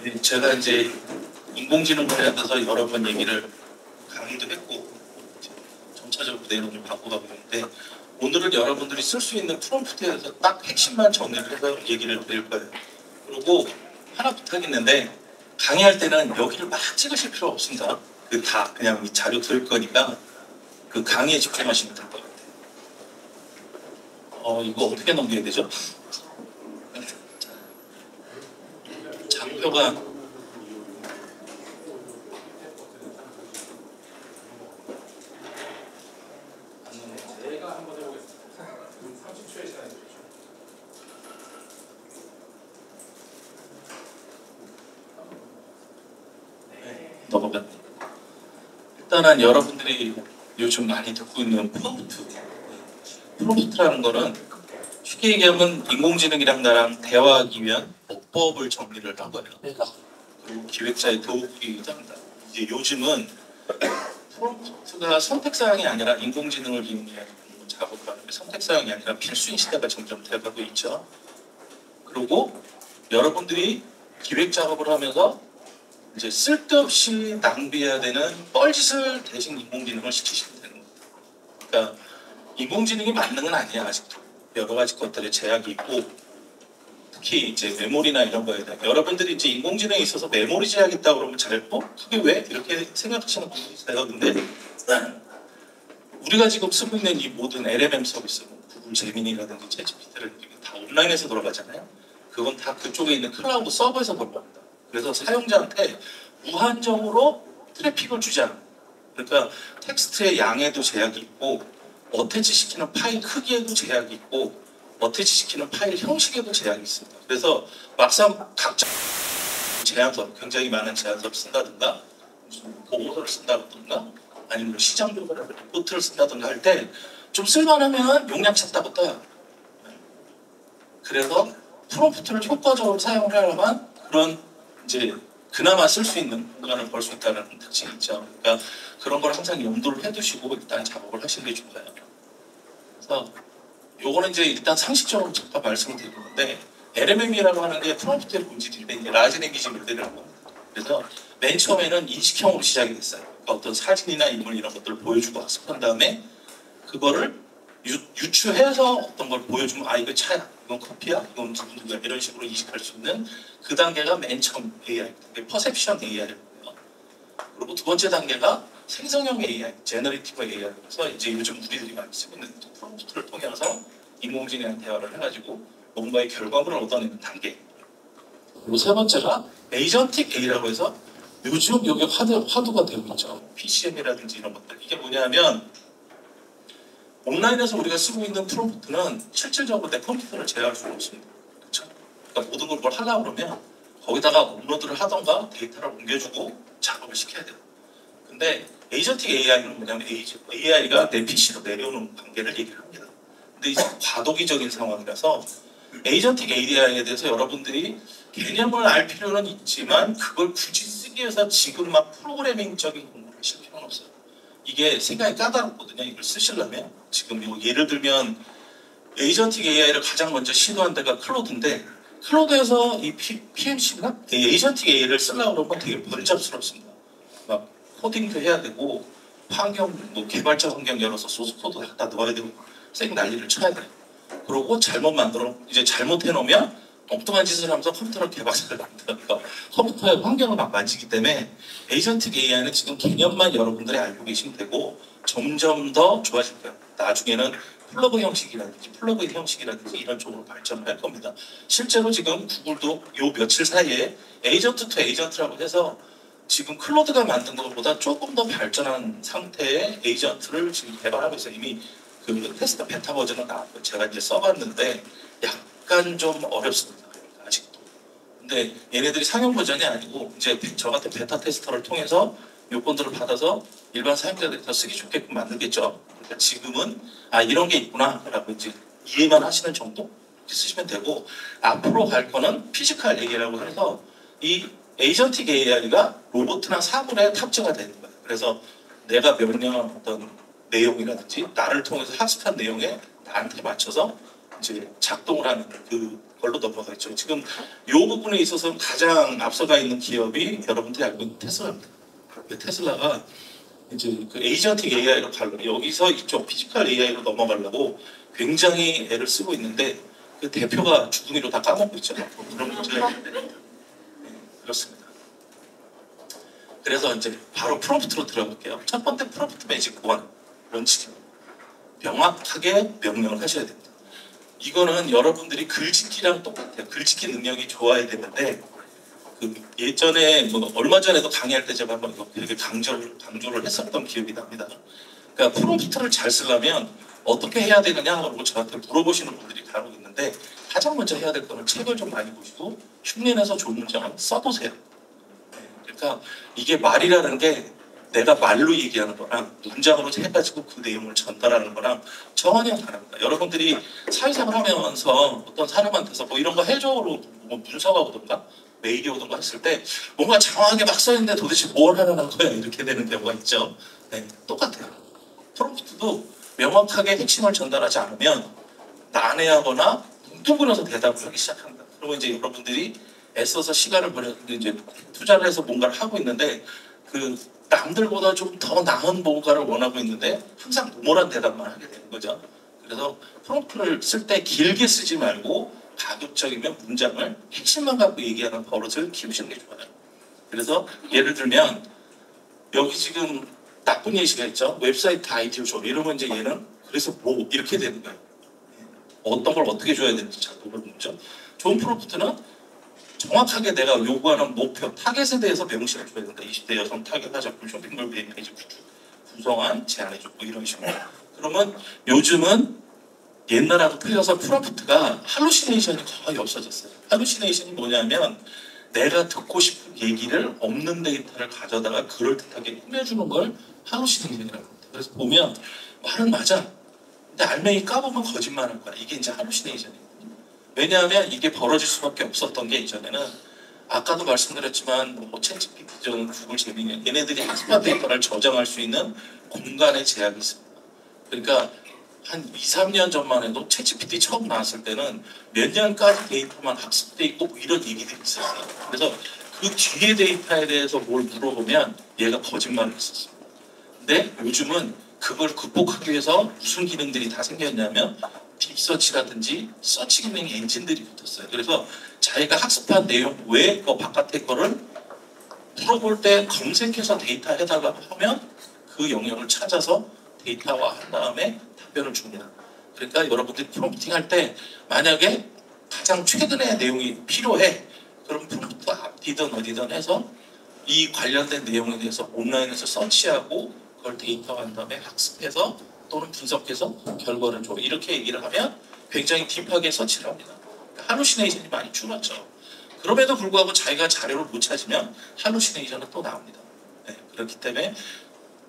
네, 제가 이제 인공지능 관련돼서 여러 번 얘기를 강의도 했고 점차적으로 내용을 바꿔가고 있는데 오늘은 여러분들이 쓸 수 있는 프롬프트에 대해서 딱 핵심만 정리를 해서 얘기를 드릴 거예요. 그리고 하나 부탁이 있는데 강의할 때는 여기를 막 찍으실 필요 없습니다. 그 다 그냥 이 자료 들을 거니까 그 강의에 집중하시면 될 것 같아요. 이거 어떻게 넘겨야 되죠? 장표가 제가 한번 해보겠습니다. 30초의 시간이 주죠. 넘어갔네. 일단은 여러분들이 요즘 많이 듣고 있는 프롬프트라는 거는 쉽게 얘기하면 인공지능이랑 나랑 대화하기 위한 어법을 정리를 한 거예요. 그리고 기획자의 도움이기도 합니다. 이제 요즘은 프롬프트가 선택사항이 아니라 인공지능을 이용해 작업하는 선택사항이 아니라 필수인 시대가 점점 돼가고 있죠. 그리고 여러분들이 기획 작업을 하면서 이제 쓸데없이 낭비해야 되는 뻘짓을 대신 인공지능을 시키시면 되는 겁니다. 그러니까 인공지능이 만능은 아니야 아직도. 여러 가지 것들의 제약이 있고 특히 이제 메모리나 이런 거에 대해 여러분들이 이제 인공지능에 있어서 메모리 제약이 있다고 그러면 그게 왜? 이렇게 생각하시는 분들이 있어요. 근데 우리가 지금 쓰고 있는 이 모든 LLM 서비스, 구글 제미니라든지 챗GPT라든지 다 온라인에서 돌아가잖아요. 그건 다 그쪽에 있는 클라우드 서버에서 돌아갑니다. 그래서 사용자한테 무한정으로 트래픽을 주지 않아요. 그러니까 텍스트의 양에도 제약이 있고 어태치 시키는 파일 크기에도 제약이 있고 어태치 시키는 파일 형식에도 제약이 있습니다. 그래서 막상 각자 제안서, 굉장히 많은 제안서를 쓴다든가 무슨 보고서를 쓴다든가 아니면 시장 조사를 리포트를 쓴다든가 할 때 좀 쓸만하면 용량 찾다고 떠요. 그래서 프롬프트를 효과적으로 사용을 하려면 그런 이제 그나마 쓸 수 있는 공간을 벌 수 있다는 특징이 있죠. 그러니까 그런 걸 항상 염두를 해두시고 일단 작업을 하시는 게 좋아요. 그래서 요거는 이제 일단 상식적으로 잠깐 말씀드릴 건데 LMM이라고 하는 게 프롬프트의 본질인데 이제 라지 랭귀지 모델이라고 합니다. 그래서 맨 처음에는 인식형으로 시작이 됐어요. 그러니까 어떤 사진이나 인물 이런 것들을 보여주고 학습한 다음에 그거를 유추해서 어떤 걸 보여주면 아 이거 차야, 이건 커피야, 이건 누구야 이런 식으로 인식할 수 있는 그 단계가 맨 처음 AI, 퍼셉션 AI고요. 그리고 두 번째 단계가 생성형 AI, 제너레이티브 AI에서 이제 요즘 우리들이 많이 쓰고 있는 프롬프트를 통해서 인공지능이랑 대화를 해가지고 뭔가의 결과물을 얻어내는 단계. 그리고 세 번째가 에이전틱 AI라고 해서 요즘 이게 화두가 되고 있죠. PCM이라든지 이런 것들. 이게 뭐냐면 온라인에서 우리가 쓰고 있는 프롬프트는 실질적으로 내 컴퓨터를 제어할 수가 없습니다. 그렇죠? 그러니까 모든 걸 하려고 그러면 거기다가 업로드를 하던가 데이터를 옮겨주고 작업을 시켜야 돼요. 근데 에이전틱 AI는 뭐냐면 AI가 내 PC로 내려오는 관계를 얘기를 합니다. 근데 이제 과도기적인 상황이라서 에이전틱 AI에 대해서 여러분들이 개념을 알 필요는 있지만 그걸 굳이 쓰기 위해서 지금 막 프로그래밍적인 공부를 하실 필요는 없어요. 이게 생각이 까다롭거든요. 이걸 쓰시려면 지금 예를 들면 에이전틱 AI를 가장 먼저 시도한 데가 클로드인데 클로드에서 이 PMC가 에이전틱 AI를 쓰려고 그러면 되게 번잡스럽습니다. 막 코딩도 해야 되고 환경 개발자 환경 열어서 소스 코드 갖다 넣어야 되고 쌩 난리를 쳐야 돼요. 그러고 이제 잘못해 놓으면 엉뚱한 짓을 하면서 컴퓨터를 개발자를 만들어서 컴퓨터의 환경을 막 만지기 때문에 에이전틱 AI는 지금 개념만 여러분들이 알고 계시면 되고 점점 더 좋아질 거예요. 나중에는 플러그인 형식이라든지 이런 쪽으로 발전을 할 겁니다. 실제로 지금 구글도 요 며칠 사이에 에이전트 투 에이전트라고 해서 지금 클로드가 만든 것보다 조금 더 발전한 상태의 에이전트를 지금 개발하고 있어요. 이미 그 테스트 베타 버전은 나왔고 제가 이제 써봤는데 약간 좀 어렵습니다. 아직도. 근데 얘네들이 상용 버전이 아니고 이제 저 같은 베타 테스터를 통해서 요건들을 받아서 일반 사용자들이 더 쓰기 좋게끔 만들겠죠. 그러니까 지금은 이런 게 있구나라고 이제 이해만 하시는 정도 쓰시면 되고 앞으로 갈 거는 피지컬 AI라고 해서 이 에이전틱 AI가 로봇이나 사물에 탑재가 되는 거예요. 그래서 내가 명령한 어떤 내용이라든지 나를 통해서 학습한 내용에 나한테 맞춰서 이제 작동을 하는 그걸로 넘어가죠. 지금 이 부분에 있어서 가장 앞서가 있는 기업이 여러분들이 알고 있는 테슬라입니다. 테슬라가 이제 그 에이전틱 AI로 가려고 여기서 이쪽 피지컬 AI로 넘어가려고 굉장히 애를 쓰고 있는데 그 대표가 주둥이로 다 까먹고 있잖아요. 그런 문제가 있는데 네, 그렇습니다. 그래서 이제 바로 프롬프트로 들어갈게요. 첫 번째 프롬프트 매직 1 원칙입니다. 명확하게 명령을 하셔야 됩니다. 이거는 여러분들이 글짓기랑 똑같아요. 글짓기 능력이 좋아야 되는데 그 예전에 뭐 얼마 전에도 강의할 때 제가 한번 되게 강조를 했었던 기억이 납니다. 그러니까 프롬프트를 잘 쓰려면 어떻게 해야 되느냐고 저한테 물어보시는 분들이 간혹 있는데 가장 먼저 해야 될 거는 책을 좀 많이 보시고 흉내내서 좋은 문장을 써보세요. 그러니까 이게 말이라는 게 내가 말로 얘기하는 거랑 문장으로 해가지고 그 내용을 전달하는 거랑 전혀 다릅니다. 여러분들이 사회생활 하면서 어떤 사람한테서 뭐 이런 거 해줘로 뭐 문서가 오던가 메일이 오던가 했을 때 뭔가 장황하게 막 써있는데 도대체 뭘 하려는 거야 이렇게 되는 경우가 있죠. 네, 똑같아요. 프롬프트도 명확하게 핵심을 전달하지 않으면 난해하거나 뭉뚱그려서 대답을 하기 시작합니다. 그리고 이제 여러분들이 애써서 시간을 이제 투자를 해서 뭔가를 하고 있는데 그 남들보다 좀 더 나은 뭔가를 원하고 있는데 항상 노멀한 대답만 하게 되는 거죠. 그래서 프롬프트를 쓸 때 길게 쓰지 말고 가급적이면 문장을 핵심만 갖고 얘기하는 버릇을 키우시는 게 좋아요. 그래서 예를 들면 여기 지금 나쁜 예시가 있죠. 웹사이트 아이디어 줘. 이러면 이제 얘는 그래서 뭐 이렇게 되는 거예요. 어떤 걸 어떻게 줘야 되는지 잘 모르죠. 좋은 프롬프트는 정확하게 내가 요구하는 목표, 타겟에 대해서 명시를 줘야 된다. 20대 여성 타겟 하자고 쇼핑몰 페이지 구성안 제안해줬고 이런 식으로. 그러면 요즘은 옛날하고 틀려서 프롬프트가 할루시네이션이 거의 없어졌어요. 할루시네이션이 뭐냐면 내가 듣고 싶은 얘기를 없는 데이터를 가져다가 그럴듯하게 꾸며주는 걸 할루시네이션이라고 합니다. 그래서 보면 말은 맞아. 근데 알맹이 까보면 거짓말할 거야. 이게 이제 할루시네이션이에요. 왜냐하면 이게 벌어질 수밖에 없었던 게 이전에는 아까도 말씀드렸지만 뭐 챗GPT 전 구글 제미니 얘네들이 학습한 데이터를 저장할 수 있는 공간의 제약이 있습니다. 그러니까 한 2, 3년 전만 해도 챗GPT 처음 나왔을 때는 몇 년까지 데이터만 학습돼 있고 뭐 이런 얘기들이 있었어요. 그래서 그 뒤에 데이터에 대해서 뭘 물어보면 얘가 거짓말을 했었어요. 근데 요즘은 그걸 극복하기 위해서 무슨 기능들이 다 생겼냐면 딥서치라든지 서치 기능 엔진들이 붙었어요. 그래서 자기가 학습한 내용 외에 거 바깥의 거를 물어볼 때 검색해서 데이터 해달라고 하면 그 영역을 찾아서 데이터화한 다음에 답변을 줍니다. 그러니까 여러분들이 프롬프팅 할 때 만약에 가장 최근의 내용이 필요해 그럼 프롬프트 앞뒤든 어디든 해서 이 관련된 내용에 대해서 온라인에서 서치하고 그걸 데이터화한 다음에 학습해서 또는 분석해서 결과를 줘. 이렇게 얘기를 하면 굉장히 딥하게 서치를 합니다. 그러니까 할루시네이션이 많이 줄었죠. 그럼에도 불구하고 자기가 자료를 못 찾으면 할루시네이션은 또 나옵니다. 네, 그렇기 때문에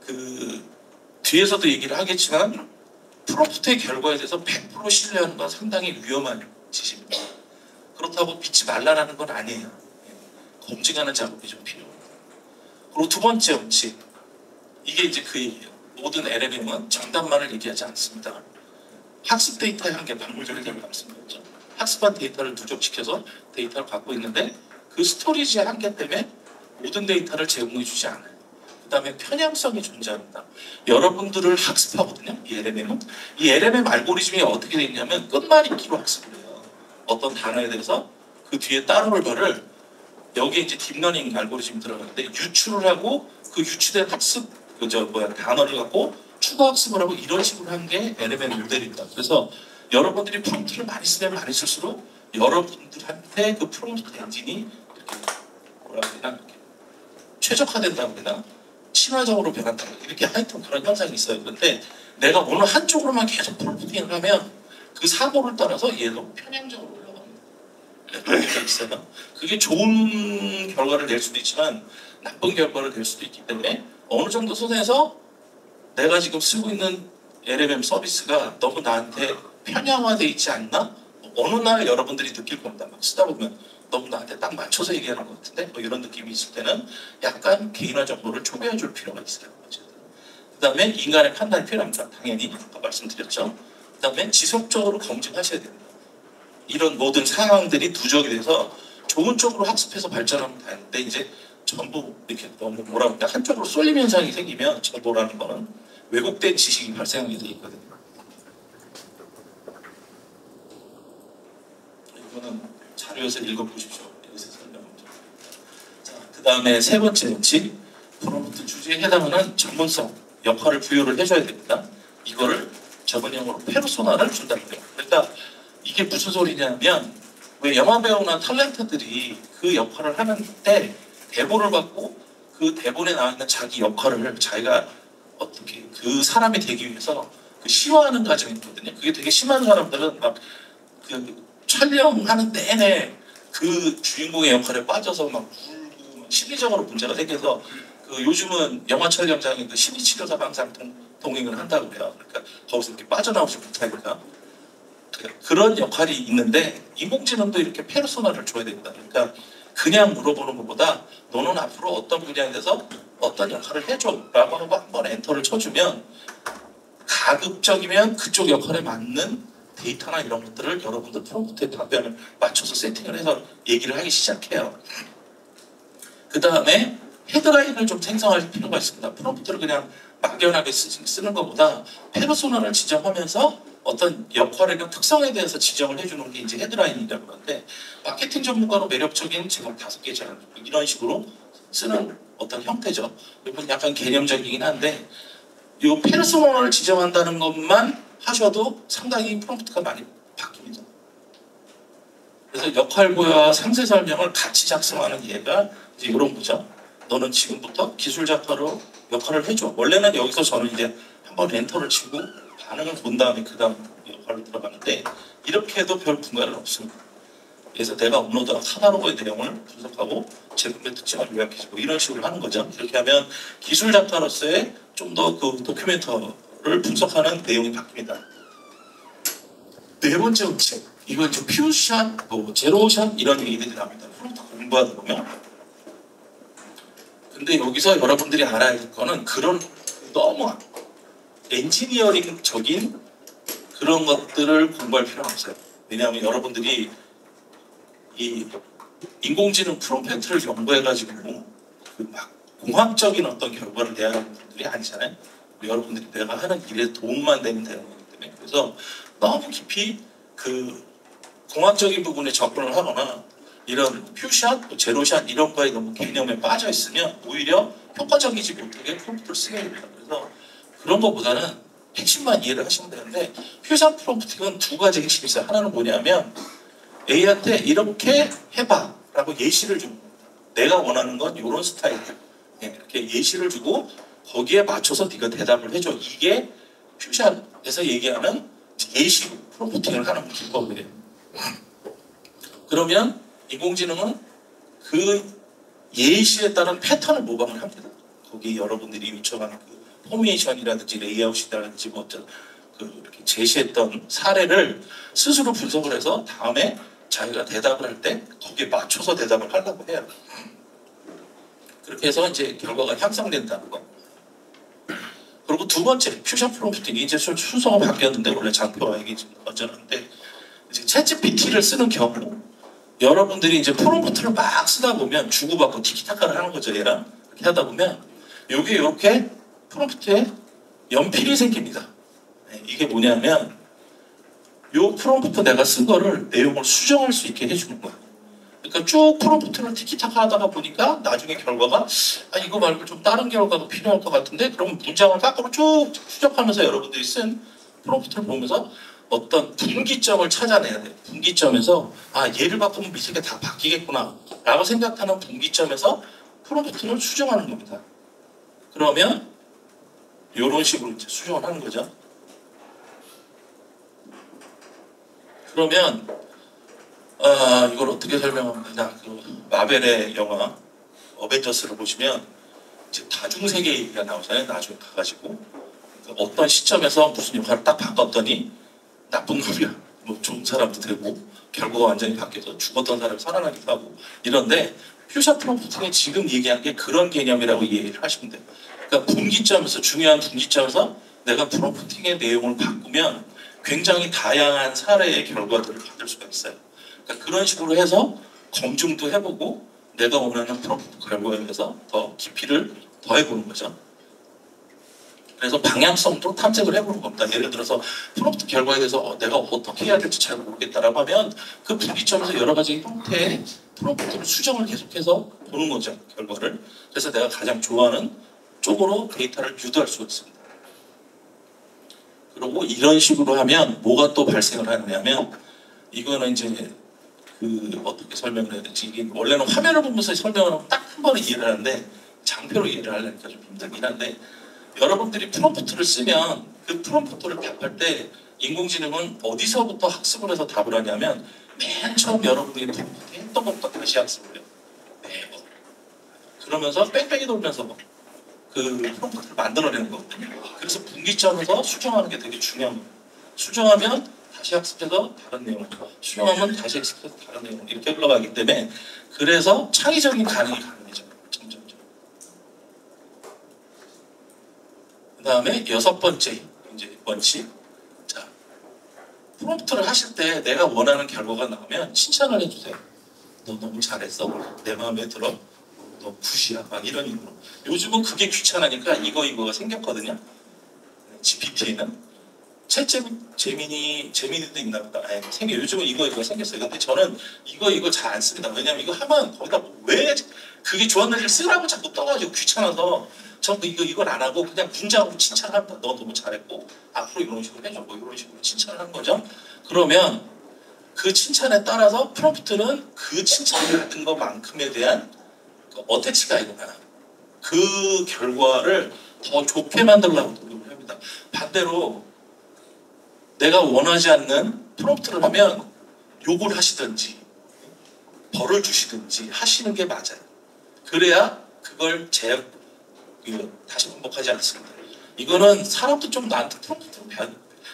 그 뒤에서도 얘기를 하겠지만 프롬프트의 결과에 대해서 100% 신뢰하는 건 상당히 위험한 짓입니다. 그렇다고 믿지 말라는 건 아니에요. 네, 검증하는 작업이 좀 필요합니다. 그리고 두 번째 원칙 이게 이제 그 얘기예요. 모든 LLM은 정답만을 얘기하지 않습니다. 학습 데이터의 한계, 방금 전에 제가 말씀드렸죠. 학습한 데이터를 누적시켜서 데이터를 갖고 있는데 그 스토리지의 한계 때문에 모든 데이터를 제공해 주지 않아요. 그 다음에 편향성이 존재합니다. 여러분들을 학습하거든요. 이 LLM은. 이 LLM 알고리즘이 어떻게 되어 있냐면 끝말잇기로 학습을 해요. 어떤 단어에 대해서 그 뒤에 따로를 거를 여기에 이제 딥러닝 알고리즘이 들어가는데 유추를 하고 그 유추된 학습 단어를 갖고 추가 학습을 하고 이런 식으로 한 게 LLM 모델입니다. 그래서 여러분들이 프롬프트를 많이 쓰면 많이 쓸수록 여러분들한테 그 프롬프트 엔진이 이렇게 뭐라 그러나 이렇게 최적화된다고 그러나 친화적으로 변한다 이렇게 하여튼 그런 현상이 있어요. 그런데 내가 어느 한쪽으로만 계속 프롬프팅을 하면 그 사고를 따라서 얘도 편향적으로 올라갑니다. 그런 게 있어요. 그게 좋은 결과를 낼 수도 있지만 나쁜 결과를 낼 수도 있기 때문에 어느 정도 선에서 내가 지금 쓰고 있는 LLM 서비스가 너무 나한테 편향화되어 있지 않나? 어느 날 여러분들이 느낄 겁니다. 막 쓰다 보면 너무 나한테 딱 맞춰서 얘기하는 것 같은데 뭐 이런 느낌이 있을 때는 약간 개인화 정보를 초기화 줄 필요가 있어요. 그 다음에 인간의 판단이 필요합니다. 당연히 아까 말씀드렸죠. 그 다음에 지속적으로 검증하셔야 됩니다. 이런 모든 상황들이 누적이 돼서 좋은 쪽으로 학습해서 발전하면 되는데 이제 전부 이렇게 너무 뭐라 그럴까 한쪽으로 쏠림 현상이 생기면 정보라는 거는 왜곡된 지식이 발생하게 돼 있거든요. 이거는 자료에서 읽어보십시오. 여기서 설명합니다. 자, 그 다음에 세 번째 원칙, 프롬프트 주제에 해당하는 전문성, 역할을 부여를 해줘야 됩니다. 이거를 저번형으로 페르소나를 준다는 거예요. 그러니까 이게 무슨 소리냐면 왜 영화 배우나 탤런트들이 그 역할을 하는데 대본을 받고 그 대본에 나와 있는 자기 역할을 자기가 어떻게 그 사람이 되기 위해서 그 시화하는 과정이 있거든요. 그게 되게 심한 사람들은 막 그 촬영하는 내내 그 주인공의 역할에 빠져서 막 울고 심리적으로 문제가 생겨서 그 요즘은 영화 촬영장에 그 심리치료사가 항상 동행을 한다고 해요. 그러니까 거기서 이렇게 빠져나오지 못하니까 그런 역할이 있는데 인공지능도 이렇게 페르소나를 줘야 된다. 그러니까 그냥 물어보는 것보다 너는 앞으로 어떤 분야에 대해서 어떤 역할을 해줘라고 하고 한번 엔터를 쳐주면 가급적이면 그쪽 역할에 맞는 데이터나 이런 것들을 여러분들 프롬프트에 답변을 맞춰서 세팅을 해서 얘기를 하기 시작해요. 그 다음에 헤드라인을 좀 생성할 필요가 있습니다. 프롬프트를 그냥 막연하게 쓰는 것보다 페르소나를 지정하면서 어떤 역할의 특성에 대해서 지정을 해주는 게 이제 헤드라인이라고 하는데 마케팅 전문가로 매력적인 제목 5개 제안 이런 식으로 쓰는 어떤 형태죠. 이건 약간 개념적이긴 한데 이 페르소나를 지정한다는 것만 하셔도 상당히 프롬프트가 많이 바뀝니다. 그래서 역할 부여와 상세 설명을 같이 작성하는 예가 이제 이런 거죠. 너는 지금부터 기술 작가로 역할을 해줘. 원래는 여기서 저는 이제 한번 엔터를 치고 반응을 본 다음에 그 다음 역할을 들어가는데 이렇게 해도 별 분갈은 없습니다. 그래서 내가 업로드한 카탈로그의 내용을 분석하고 제품의 특징을 요약해주고 이런 식으로 하는 거죠. 이렇게 하면 기술 작가로서의 좀 더 그 도큐멘터를 분석하는 내용이 바뀝니다. 네 번째 원칙, 이거 이제 퓨샷, 뭐 제로샷 이런 얘기들이 나옵니다. 프롬프트 공부하다 보면. 근데 여기서 여러분들이 알아야 될 거는 그런 너무 엔지니어링적인 그런 것들을 공부할 필요는 없어요. 왜냐하면 여러분들이 이 인공지능 프롬프트를 연구해가지고 그 막 공학적인 어떤 결과를 내야 하는 분들이 아니잖아요. 여러분들이 내가 하는 일에 도움만 되는 거기 때문에 그래서 너무 깊이 그 공학적인 부분에 접근을 하거나 이런 퓨샷, 제로샷 이런 거에 너무 개념에 빠져 있으면 오히려 효과적이지 못하게 프롬프트를 쓰게 됩니다. 그래서 그런 것보다는 핵심만 이해를 하시면 되는데 퓨샷 프롬프트는 두 가지 핵심이 있어요. 하나는 뭐냐면 A한테 이렇게 해봐 라고 예시를 줍니다. 내가 원하는 건 이런 스타일이야. 이렇게 예시를 주고 거기에 맞춰서 네가 대답을 해줘. 이게 퓨샷에서 얘기하는 예시 프롬프팅을 하는 기법이에요. 그러면 인공지능은 그 예시에 따른 패턴을 모방을 합니다. 거기 여러분들이 요청하는 그 포메이션이라든지 레이아웃이라든지 뭐 어떤 그 이렇게 제시했던 사례를 스스로 분석을 해서 다음에 자기가 대답을 할 때 거기에 맞춰서 대답을 하려고 해요. 그렇게 해서 이제 결과가 향상된다는 거. 그리고 두 번째, 퓨전 프롬프팅이 이제 순서가 바뀌었는데 원래 장표와 이게 좀 어쩌는데 이제 챗GPT를 쓰는 경우 여러분들이 이제 프롬프트를 막 쓰다 보면 주고받고 티키타카를 하는 거죠. 얘랑 이렇게 하다 보면 여기 이렇게 프롬프트에 연필이 생깁니다. 이게 뭐냐면 요 프롬프트 내가 쓴 거를 내용을 수정할 수 있게 해주는 거야. 그러니까 쭉 프롬프트를 티키타카 하다가 보니까 나중에 결과가 이거 말고 좀 다른 결과가 필요할 것 같은데 그럼 문장을 거꾸로 쭉 추적하면서 여러분들이 쓴 프롬프트를 보면서 어떤 분기점을 찾아내야 돼요. 분기점에서 얘를 바꾸면 밑에 게 다 바뀌겠구나 라고 생각하는 분기점에서 프롬프트를 수정하는 겁니다. 그러면 이런 식으로 이제 수정을 하는 거죠. 그러면 이걸 어떻게 설명합니다. 그 마벨의 영화 어벤져스를 보시면 이제 다중세계 얘기가 나오잖아요. 나중에 가가지고 그러니까 어떤 시점에서 무슨 역할을 딱 바꿨더니 나쁜 놈이야. 뭐 좋은 사람도 되고 결과가 완전히 바뀌어서 죽었던 사람이 살아나기도 하고 이런데 퓨전 프롬프팅이 지금 얘기한 게 그런 개념이라고 이해를 하시면 돼요. 그러니까 분기점에서 중요한 분기점에서 내가 프롬프팅의 내용을 바꾸면 굉장히 다양한 사례의 결과들을 받을 수가 있어요. 그러니까 그런 식으로 해서 검증도 해보고 내가 원하는 프롬프트 결과에 대해서 더 깊이를 더해보는 거죠. 그래서 방향성도 탐색을 해보는 겁니다. 예를 들어서 프롬프트 결과에 대해서 내가 어떻게 해야 될지 잘 모르겠다라고 하면 그 분기점에서 여러 가지 형태의 프롬프트를 수정을 계속해서 보는 거죠. 결과를. 그래서 내가 가장 좋아하는 쪽으로 데이터를 유도할 수가 있습니다. 그리고 이런 식으로 하면 뭐가 또 발생을 하냐면 이거는 이제 어떻게 설명을 해야 될지 이게 원래는 화면을 보면서 설명을 하면 딱 한 번에 이해를 하는데 장표로 이해를 하려니까 좀 힘들긴 한데 여러분들이 프롬프트를 쓰면 그 프롬프트를 답할 때 인공지능은 어디서부터 학습을 해서 답을 하냐면 맨 처음 여러분들이 프롬프트 했던 것부터 다시 학습을 해요. 매번. 그러면서 뺑뺑이 돌면서 그 프롬프트를 만들어내는 거거든요. 그래서 분기점에서 수정하는 게 되게 중요한 거예요. 수정하면 다시 학습해서 다른 내용, 수정하면 다시 학습해서 다른 내용 이렇게 흘러가기 때문에 그래서 창의적인 가능이 가능해져요. 점점점. 그 다음에 6번째 이제 원칙. 자, 프롬프트를 하실 때 내가 원하는 결과가 나오면 칭찬을 해주세요. 너 너무 잘했어. 내 마음에 들어. 너 굿이야. 막 이런 식으로. 요즘은 그게 귀찮으니까 이거가 생겼거든요. GPT에는. 재민이도 있나 보다. 요즘은 이거 생겼어요. 근데 저는 이거 잘 안 씁니다. 왜냐면 이거 하면 거기다 왜 그게 좋았는지 쓰라고 자꾸 떠가지고 귀찮아서 저는 이걸 안 하고 그냥 문장으로 칭찬합니다. 너 너무 잘했고 앞으로 이런 식으로 해줘. 뭐 이런 식으로 칭찬을 하는 거죠. 그러면 그 칭찬에 따라서 프롬프트는 그 칭찬을 받은 것만큼에 대한 어태치가 일어나요. 그 결과를 더 좋게 만들려고 노력을 합니다. 반대로 내가 원하지 않는 프롬프트를 하면 욕을 하시든지 벌을 주시든지 하시는 게 맞아요. 그래야 그걸 다시 반복하지 않습니다. 이거는 사람도 좀 나한테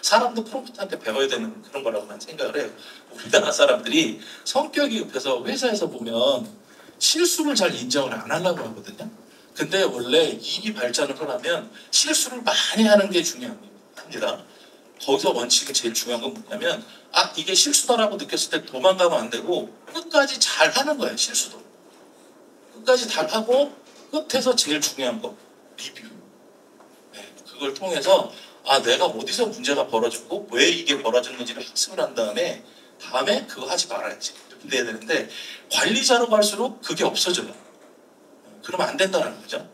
사람도 프롬프트한테 배워야 되는 그런 거라고 난 생각을 해요. 우리나라 사람들이 성격이 급해서 회사에서 보면 실수를 잘 인정을 안 하려고 하거든요. 근데 원래 일이 발전을 하려면 실수를 많이 하는 게 중요합니다. 거기서 원칙이 제일 중요한 건 뭐냐면 이게 실수다라고 느꼈을 때 도망가면 안 되고 끝까지 잘 하는 거예요. 실수도 끝까지 잘 하고 끝에서 제일 중요한 거 리뷰. 그걸 통해서 내가 어디서 문제가 벌어졌고 왜 이게 벌어졌는지를 학습을 한 다음에 그거 하지 말아야지 이렇게 돼야 되는데 관리자로 갈수록 그게 없어져요. 그러면 안 된다는 거죠.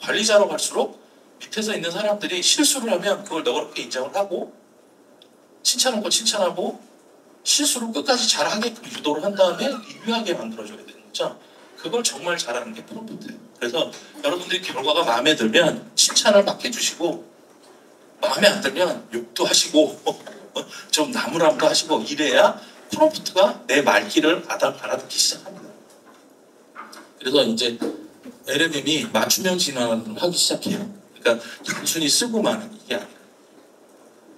관리자로 갈수록 밑에서 있는 사람들이 실수를 하면 그걸 너그럽게 인정을 하고 칭찬할 거 칭찬하고 실수를 끝까지 잘하게끔 유도를 한 다음에 리뷰하게 만들어줘야 되는 거죠. 그걸 정말 잘하는 게 프롬프트예요. 그래서 여러분들이 결과가 마음에 들면 칭찬을 막 해주시고 마음에 안 들면 욕도 하시고 좀 나무람도 하시고 이래야 프롬프트가 내 말귀를 알아듣기 시작합니다. 그래서 이제 LLM이 맞춤형 진화를 하기 시작해요. 그러니까 단순히 쓰고만 하는 게 아니라.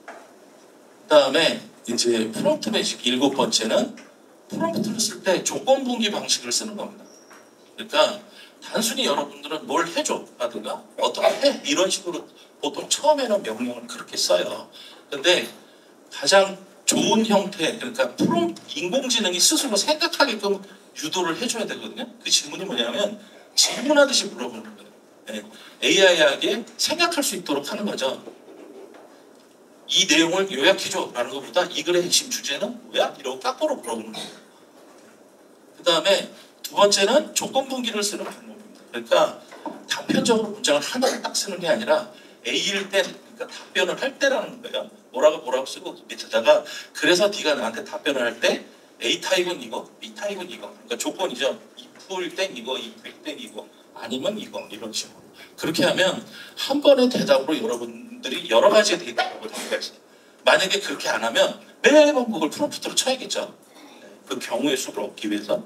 그 다음에 이제 프롬프트 매직 7번째는 프롬프트를 쓸 때 조건 분기 방식을 쓰는 겁니다. 그러니까 단순히 여러분들은 뭘 해줘 라든가 어떻게 해 이런 식으로 보통 처음에는 명령을 그렇게 써요. 근데 가장 좋은 형태 그러니까 인공지능이 스스로 생각하게끔 유도를 해줘야 되거든요. 그 질문이 뭐냐면 질문하듯이 물어보는 거예요. AI에게 생각할 수 있도록 하는 거죠. 이 내용을 요약해줘 라는 것보다 이 글의 핵심 주제는 뭐야? 이러고 까꾸로 물어보는 거예요. 그 다음에 두 번째는 조건 분기를 쓰는 방법입니다. 그러니까 단편적으로 문장을 하나를 딱 쓰는 게 아니라 A일 때 그러니까 답변을 할 때라는 거예요. 뭐라고 쓰고 밑에다가 그래서 네가 나한테 답변을 할 때 A 타입은 이거, B 타입은 이거. 그러니까 조건이죠. if일 땐 이거, if일 땐 이거, 아니면 이거 이런 식으로. 그렇게 하면 한 번의 대답으로 여러분들이 여러 가지의 데이터를 얻을 수가 있어요. 만약에 그렇게 안 하면 매번 그걸 프롬프트로 쳐야겠죠. 그 경우의 수를 얻기 위해서.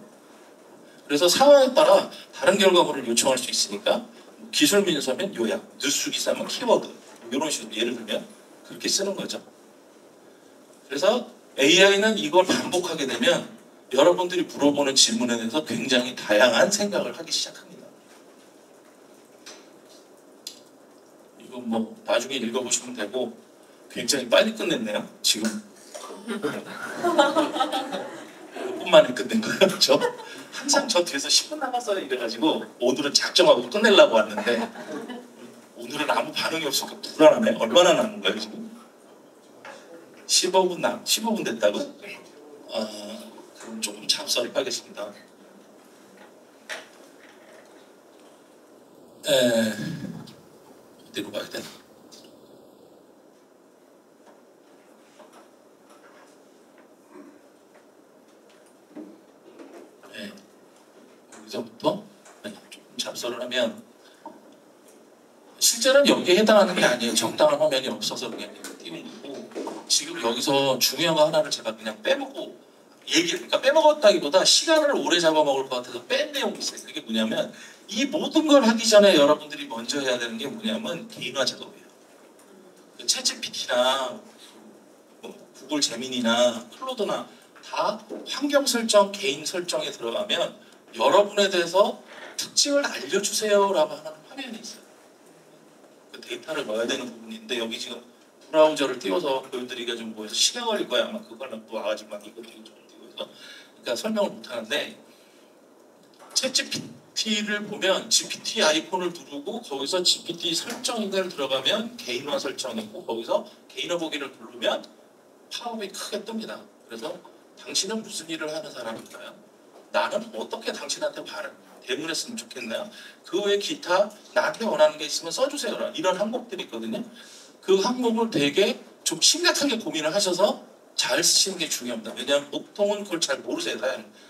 그래서 상황에 따라 다른 결과물을 요청할 수 있으니까 기술 민서면 요약, 뉴스 기사면 키워드 이런 식으로 예를 들면 그렇게 쓰는 거죠. 그래서 AI는 이걸 반복하게 되면 여러분들이 물어보는 질문에 대해서 굉장히 다양한 생각을 하기 시작합니다. 이건 뭐 나중에 읽어보시면 되고 굉장히 빨리 끝냈네요. 지금 몇 분 만에 끝낸 거예요, 그렇죠? 항상 저 뒤에서 10분 남았어요 이래가지고 오늘은 작정하고 끝내려고 왔는데 오늘은 아무 반응이 없으니까 불안하네. 얼마나 남은 거예요 지금? 15분 됐다고? 그럼 조금 잡설을 하겠습니다. 어디로 가야 되나? 여기서부터 조금 잡설을 하면 실제로는 여기에 해당하는 게 아니에요. 적당한 화면이 없어서 그냥 띄운 거고 지금 여기서 중요한 거 하나를 제가 그냥 빼먹고 그러니까 빼먹었다기보다 시간을 오래 잡아먹을 것 같아서 뺀 내용이 있어요. 그게 뭐냐면 이 모든 걸 하기 전에 여러분들이 먼저 해야 되는 게 뭐냐면 개인화 작업이에요. 챗GPT나 구글 제민이나 클로드나 다 환경 설정, 개인 설정에 들어가면 여러분에 대해서 특징을 알려주세요라고 하는 화면이 있어요. 그 데이터를 넣어야 되는 부분인데 여기 지금 브라우저를 띄워서 보여드리기가 좀 뭐해서 시간 걸릴 거야. 아마 그거는 또 와가지고 막 이거 띄고 저거 띄고 해서 그러니까 설명을 못 하는데 챗GPT를 보면 GPT 아이콘을 누르고 거기서 GPT 설정인가를 들어가면 개인화 설정이고 거기서 개인화 보기를 누르면 팝업이 크게 뜹니다. 그래서 당신은 무슨 일을 하는 사람인가요? 나는 어떻게 당신한테 대문했으면 좋겠나요? 그 외에 기타 나한테 원하는 게 있으면 써주세요. 이런 항목들이 있거든요. 그 항목을 되게 좀 심각하게 고민을 하셔서 잘 쓰시는 게 중요합니다. 왜냐하면 보통은 그걸 잘 모르세요.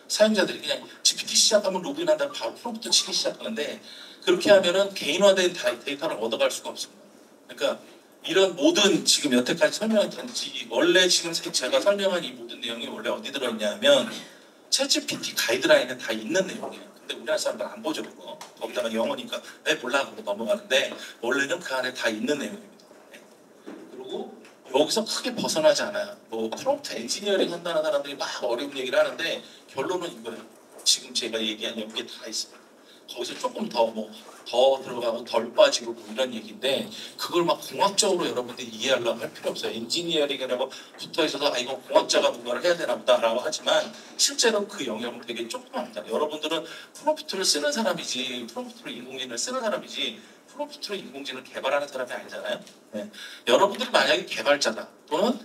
사용자들이 그냥 GPT 시작하면 로그인한 다음에 바로 프롬프트 치기 시작하는데 그렇게 하면은 개인화된 데이터를 얻어갈 수가 없습니다. 그러니까 이런 모든 지금 여태까지 설명했던지 원래 지금 제가 설명한 이 모든 내용이 원래 어디 들어있냐면 챗GPT 가이드라인에 다 있는 내용이에요. 근데 우리나라 사람들 안 보죠 그거. 거기다가 영어니까 왜 몰라 하고 넘어가는데 원래는 그 안에 다 있는 내용입니다. 네. 그리고 여기서 크게 벗어나지 않아요. 뭐 프롬프트 엔지니어링 한다는 사람들이 막 어려운 얘기를 하는데 결론은 이거예요. 지금 제가 얘기한 여기에 다 있습니다. 거기서 조금 더 들어가고 덜 빠지고 뭐 이런 얘기인데 그걸 막 공학적으로 여러분들이 이해하려고 할 필요 없어요. 엔지니어링이라고 붙어 있어서 이거 공학자가 뭔가를 해야 되나 보다라고 하지만 실제로 그 영역은 되게 조그맣다. 여러분들은 프롬프트를 쓰는 사람이지 프롬프트를 인공지능을 쓰는 사람이지 프롬프트를 인공지능을 개발하는 사람이 아니잖아요. 네. 여러분들이 만약에 개발자다 또는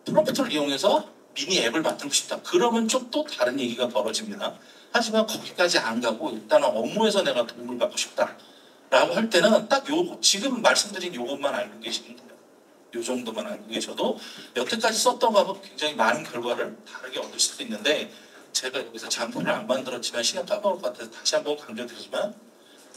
프롬프트를 이용해서 미니 앱을 만들고 싶다. 그러면 좀 또 다른 얘기가 벌어집니다. 하지만 거기까지 안 가고 일단은 업무에서 내가 도움을 받고 싶다라고 할 때는 딱 지금 말씀드린 요것만 알고 계시면 돼요. 요 정도만 알고 계셔도 여태까지 썼던 거하고 굉장히 많은 결과를 다르게 얻을 수도 있는데 제가 여기서 잠표를 안 만들었지만 시간 까먹을 것 같아서 다시 한번 강조드리지만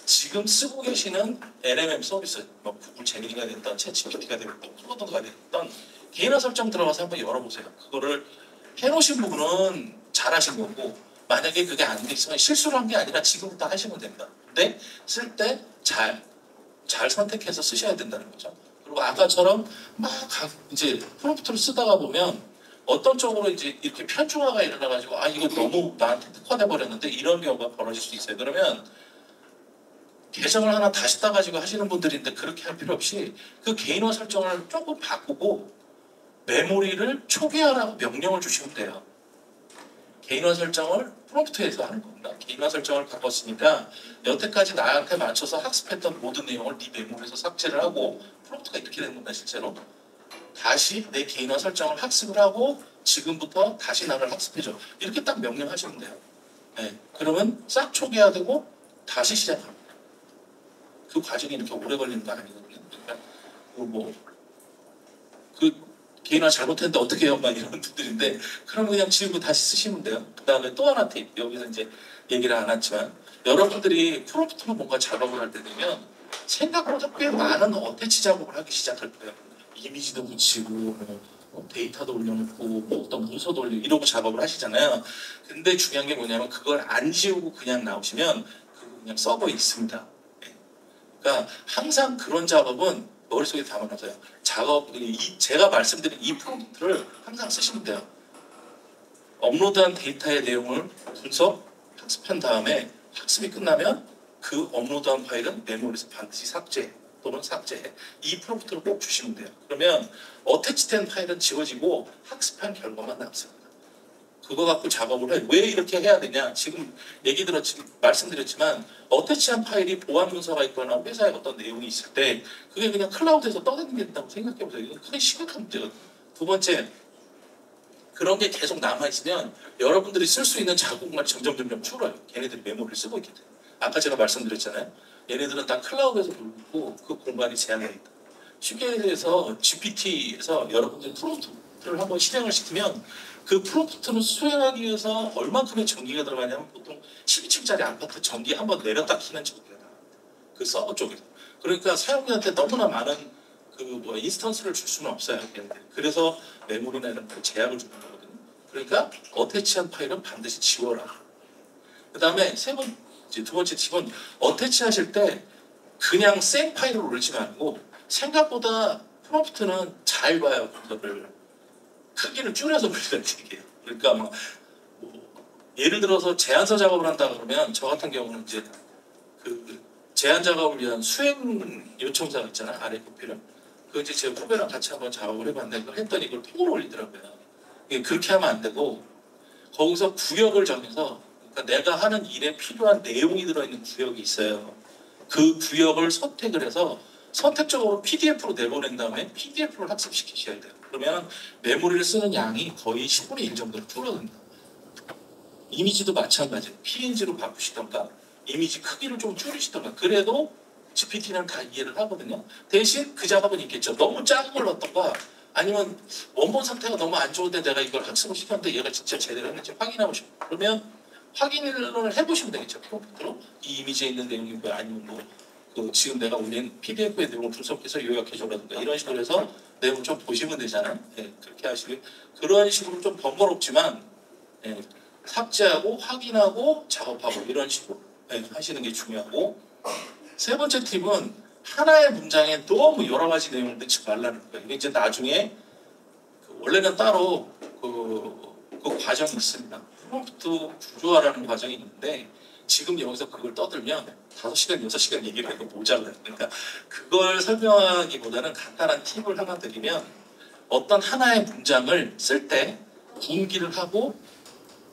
지금 쓰고 계시는 LMM 서비스, 뭐 구글 제미니가 됐던 챗GPT가 됐던 클로드가 됐던 개인화 설정 들어가서 한번 열어보세요. 그거를 해놓으신 부분은 잘하신 거고 만약에 그게 안 돼 있으면 실수를 한 게 아니라 지금부터 하시면 됩니다. 근데 쓸 때 잘 선택해서 쓰셔야 된다는 거죠. 그리고 아까처럼 막 이제 프롬프트를 쓰다가 보면 어떤 쪽으로 이제 이렇게 편중화가 일어나가지고 이거 너무 나한테 특화돼 버렸는데 이런 경우가 벌어질 수 있어요. 그러면 계정을 하나 다시 따가지고 하시는 분들인데 그렇게 할 필요 없이 그 개인화 설정을 조금 바꾸고 메모리를 초기화라고 명령을 주시면 돼요. 개인화 설정을 프롬프트에서 하는 겁니다. 개인화 설정을 바꿨으니까 여태까지 나한테 맞춰서 학습했던 모든 내용을 네 메모리에서 삭제를 하고 프롬프트가 이렇게 된 겁니다. 실제로 다시 내 개인화 설정을 학습을 하고 지금부터 다시 나를 학습해줘. 이렇게 딱 명령하시면 돼요. 네. 그러면 싹 초기화되고 다시 시작합니다. 그 과정이 이렇게 오래 걸리는 거 아니거든요. 그러니까 개인화 잘못했는데 어떻게 해요? 막 이런 분들인데 그럼 그냥 지우고 다시 쓰시면 돼요. 그 다음에 또 하나 팁. 여기서 이제 얘기를 안 했지만 여러분들이 프롬프트로 뭔가 작업을 할 때 되면 생각보다 꽤 많은 어태치 작업을 하기 시작할 거예요. 이미지도 붙이고 뭐 데이터도 올려놓고 뭐 어떤 문서도 올리고 이러고 작업을 하시잖아요. 근데 중요한 게 뭐냐면 그걸 안 지우고 그냥 나오시면 그거 그냥 서버에 있습니다. 그러니까 항상 그런 작업은 머릿속에 담아놔서요. 제가 말씀드린 이 프롬프트를 항상 쓰시면 돼요. 업로드한 데이터의 내용을 분석, 학습한 다음에 학습이 끝나면 그 업로드한 파일은 메모리에서 반드시 삭제. 또는 삭제 이 프롬프트를 꼭 주시면 돼요. 그러면 어태치된 파일은 지워지고 학습한 결과만 남습니다. 그거 갖고 작업을 해. 왜 이렇게 해야 되냐? 지금 말씀드렸지만 어태치한 파일이 보안 문서가 있거나 회사에 어떤 내용이 있을 때 그게 그냥 클라우드에서 떠다니겠다고 생각해 보세요. 이건 크게 심각한 문제거든요. 두 번째, 그런 게 계속 남아있으면 여러분들이 쓸 수 있는 자국만 점점 줄어요. 걔네들이 메모리를 쓰고 있기 때문에. 아까 제가 말씀드렸잖아요. 얘네들은 다 클라우드에서 돌고 그 공간이 제한되어 있다. 쉽게 얘기해서 GPT에서 여러분들이 프롬프트를 한번 실행을 시키면 그 프롬프트를 수행하기 위해서 얼만큼의 전기가 들어가냐면 보통 12층짜리 아파트 전기 한번 내렸다 키는 전기가 나갑니다. 그 서버 쪽에서. 그러니까 사용자한테 너무나 많은 인스턴스를 줄 수는 없어요. 그래서 메모리나 이런 거 제약을 주는 거거든요. 그러니까 어태치한 파일은 반드시 지워라. 그 다음에 두 번째 팁은 어태치 하실 때 그냥 생 파일을 올리지 말고 생각보다 프롬프트는 잘 봐요. 컴퓨터를. 크기를 줄여서 올리는 얘기예요. 그러니까 뭐 예를 들어서 제안서 작업을 한다 그러면 저 같은 경우는 이제 그 제안 작업을 위한 수행 요청사가 있잖아요. 아래 코피를. 그 이제 제 후배랑 같이 한번 작업을 해봤는데 그걸 했더니 이걸 통으로 올리더라고요. 그렇게 하면 안 되고 거기서 구역을 정해서 그러니까 내가 하는 일에 필요한 내용이 들어있는 구역이 있어요. 그 구역을 선택을 해서 선택적으로 PDF로 내보낸 다음에 PDF를 학습시키셔야 돼요. 그러면 메모리를 쓰는 양이 거의 10분의 1 정도로 줄어든다. 이미지도 마찬가지예요. PNG로 바꾸시던가 이미지 크기를 좀 줄이시던가 그래도 GPT는 다 이해를 하거든요. 대신 그 작업은 있겠죠. 너무 작은 걸 넣었던가 아니면 원본 상태가 너무 안 좋은데 내가 이걸 학습을 시켰는데 얘가 진짜 제대로 했는지 확인하고 싶어. 그러면 확인을 해보시면 되겠죠. 프롬프트로 이 이미지에 있는 내용이 뭐야 아니면 지금 내가 올린 PDF의 내용을 분석해서 요약해줘라든가 이런 식으로 해서 내용을 좀 보시면 되잖아요. 그렇게 하시면 그런 식으로 좀 번거롭지만 삭제하고 확인하고 작업하고 이런 식으로 하시는 게 중요하고 세 번째 팁은 하나의 문장에 너무 여러 가지 내용을 넣지 말라는 거예요. 이게 이제 나중에 원래는 따로 그 과정이 있습니다. 프롬프트 구조화라는 과정이 있는데 지금 여기서 그걸 떠들면 5시간, 6시간 얘기를 해도 모자라요. 그러니까 그걸 설명하기보다는 간단한 팁을 하나 드리면 어떤 하나의 문장을 쓸 때 분기를 하고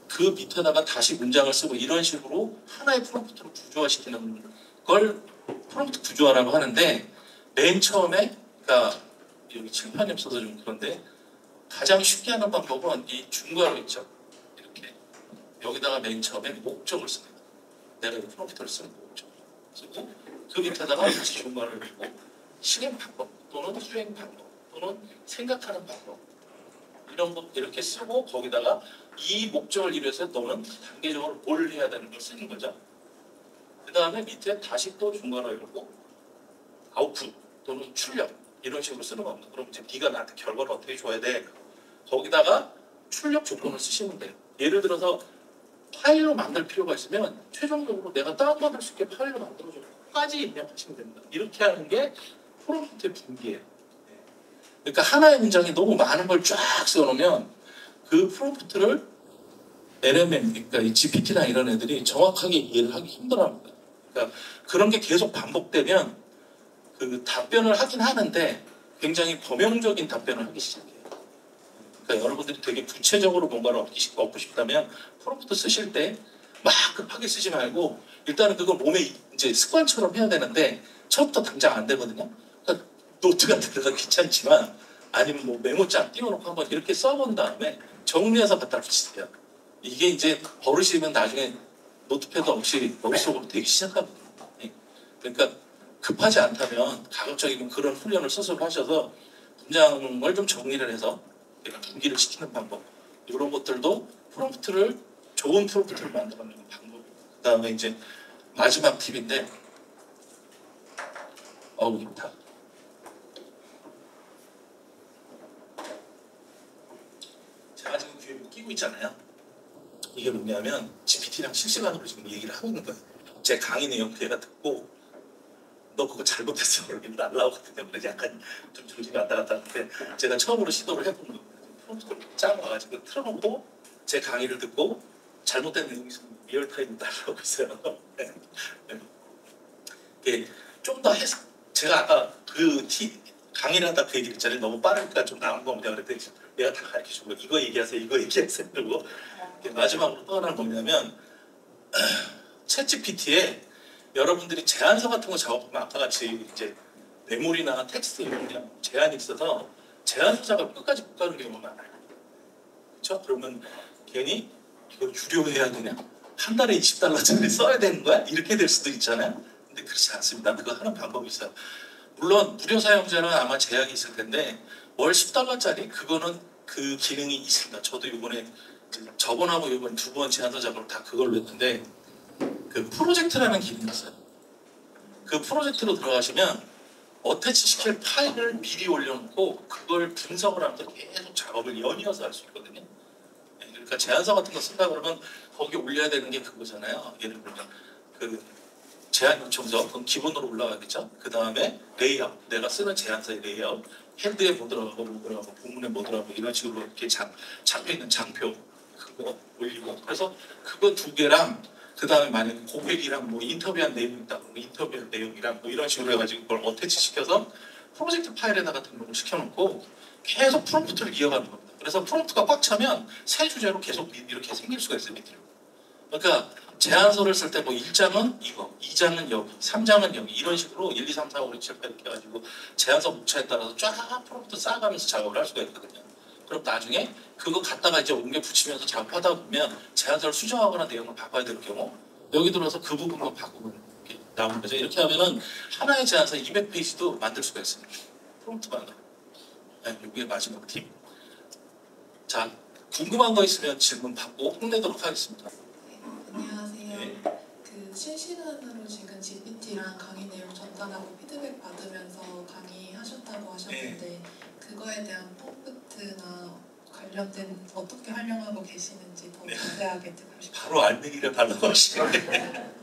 그 밑에다가 다시 문장을 쓰고 이런 식으로 하나의 프롬프트를 구조화시키는 걸 프롬프트 구조화라고 하는데 맨 처음에 그러니까 여기 칠판이 없어서 좀 그런데 가장 쉽게 하는 방법은 이 중괄호 있죠. 이렇게 여기다가 맨 처음에 목적을 씁니다. 내가 이 프롬프트를 쓰는 목적 쓰고 그 밑에다가 다시 중괄호를 넣고 실행 방법 또는 수행 방법 또는 생각하는 방법 이런 거 이렇게 쓰고 거기다가 이 목적을 이루어서 너는 단계적으로 뭘 해야 되는 걸 쓰는 거죠. 그 다음에 밑에 다시 또 중괄호 열고 아웃풋 또는 출력 이런 식으로 쓰는 겁니다. 그럼 이제 네가 나한테 결과를 어떻게 줘야 돼? 거기다가 출력 조건을 쓰시면 돼요. 예를 들어서 파일로 만들 필요가 있으면 최종적으로 내가 다운받을 수 있게 파일로 만들어줘까지 입력하시면 됩니다. 이렇게 하는 게 프롬프트의 분기예요. 그러니까 하나의 문장이 너무 많은 걸 쫙 써놓으면 그 프롬프트를 LMM, 그러니까 이 GPT나 이런 애들이 정확하게 이해를 하기 힘들어합니다. 그러니까 그런 게 계속 반복되면 그 답변을 하긴 하는데 굉장히 범용적인 답변을 하기 시작해요. 그러니까 여러분들이 되게 구체적으로 뭔가를 얻고 싶다면 프롬프트 쓰실 때 막 급하게 쓰지 말고 일단은 그걸 몸에 이제 습관처럼 해야 되는데 처음부터 당장 안 되거든요. 그러니까 노트 같은 데가 귀찮지만 아니면 뭐 메모장 띄워놓고 한번 이렇게 써본 다음에 정리해서 갖다 붙이세요. 이게 이제 버릇이면 나중에 노트패드 없이 머릿속으로 되기 시작하거든요. 그러니까 급하지 않다면 가급적이면 그런 훈련을 스스로 하셔서 문장을 좀 정리를 해서 분기를 시키는 방법 이런 것들도 프롬프트를 좋은 프롬프트를 만들어내는 방법입니다. 그 다음에 이제 마지막 팁인데 좋다. 제가 지금 귀에 뭐 끼고 있잖아요. 이게 뭐냐면 GPT랑 실시간으로 지금 얘기를 하고 있는 거예요. 제 강의 내용 걔가 듣고 너 그거 잘못했어. 여기 날라오거든요. 그래서 약간 좀 정신이 왔다 갔다 하는데 제가 처음으로 시도를 해본 거예요. 프롬프트를 쫙 와가지고 틀어놓고 제 강의를 듣고 잘못된 내용이 리얼타임으로 날라오고 있어요. 이게 좀 더 제가 아까 강의를 하다 그 얘기 했잖아요. 너무 빠르니까 좀 나온 거 뭐냐 그랬더니 내가 다 가르쳐주고 이거 얘기하세요, 이거 얘기하세요. 그리고 마지막으로 또 하나는 뭐냐면 챗GPT에 여러분들이 제안서 같은 거 작업하면 아까 같이 이제 메모리나 텍스트 그냥 제한이 있어서 제안서 작업 끝까지 못 가는 경우가 많아요. 그렇죠? 그러면 괜히 이걸 유료해야 되냐? 한 달에 $20짜리 써야 되는 거야? 이렇게 될 수도 있잖아요. 근데 그렇지 않습니다. 그거 하는 방법이 있어요. 물론 무료 사용자는 아마 제약이 있을 텐데 월 $10짜리 그거는 그 기능이 있습니다. 저도 이번에 저번하고 이번 두 번 제안서 작업을 다 그걸로 했는데 그 프로젝트라는 기능이 있어요. 그 프로젝트로 들어가시면 어태치 시킬 파일을 미리 올려놓고 그걸 분석을 하면서 계속 작업을 연이어서 할 수 있거든요. 그러니까 제안서 같은 거 쓴다 그러면 거기 올려야 되는 게 그거잖아요. 예를 들면 그 제안 요청서 그건 기본으로 올라가겠죠. 그 다음에 레이아웃, 내가 쓰는 제안서의 레이아웃, 헤드에 뭐 들어가고 뭐 들어가고 본문에 뭐 들어가고 이런 식으로 이렇게 잡혀 있는 장표 그거 올리고 그래서 그거 두 개랑 그 다음에 만약에 고객이랑 뭐 인터뷰한 내용이 있다 그러면 인터뷰한 내용이랑 뭐 이런 식으로 해가지고 그걸 어태치 시켜서 프로젝트 파일에다가 등록을 시켜놓고 계속 프롬프트를 이어가는 겁니다. 그래서 프롬프트가 꽉 차면 새 주제로 계속 이렇게 생길 수가 있어요. 밑으로. 그러니까 제안서를 쓸 때 뭐 1장은 이거, 2장은 여기, 3장은 여기 이런 식으로 1, 2, 3, 4, 5, 6, 7, 8 이렇게 해가지고 제안서 목차에 따라서 쫙 프롬프트 쌓아가면서 작업을 할 수가 있거든요. 그럼 나중에 그거 갖다가 이제 옮겨 붙이면서 작업하다 보면 제안서를 수정하거나 내용을 바꿔야 될 경우 여기 들어서 그 부분만 바꾸고 이렇게 나오는 거죠. 이렇게 하면은 하나의 제안서 200페이지도 만들 수가 있습니다. 프롬프트만 넣어. 네, 이게 마지막 팁. 자, 궁금한 거 있으면 질문 받고 혼내도록 하겠습니다. 네, 안녕하세요. 네. 그 실시간으로 지금 GPT랑 강의 내용 전달하고 피드백 받으면서 강의하셨다고 하셨는데 그거에 대한 프롬프트나 관련된 어떻게 활용하고 계시는지 더 자세하게 듣고 싶어요. 바로 알맹이를 달라고 하시는데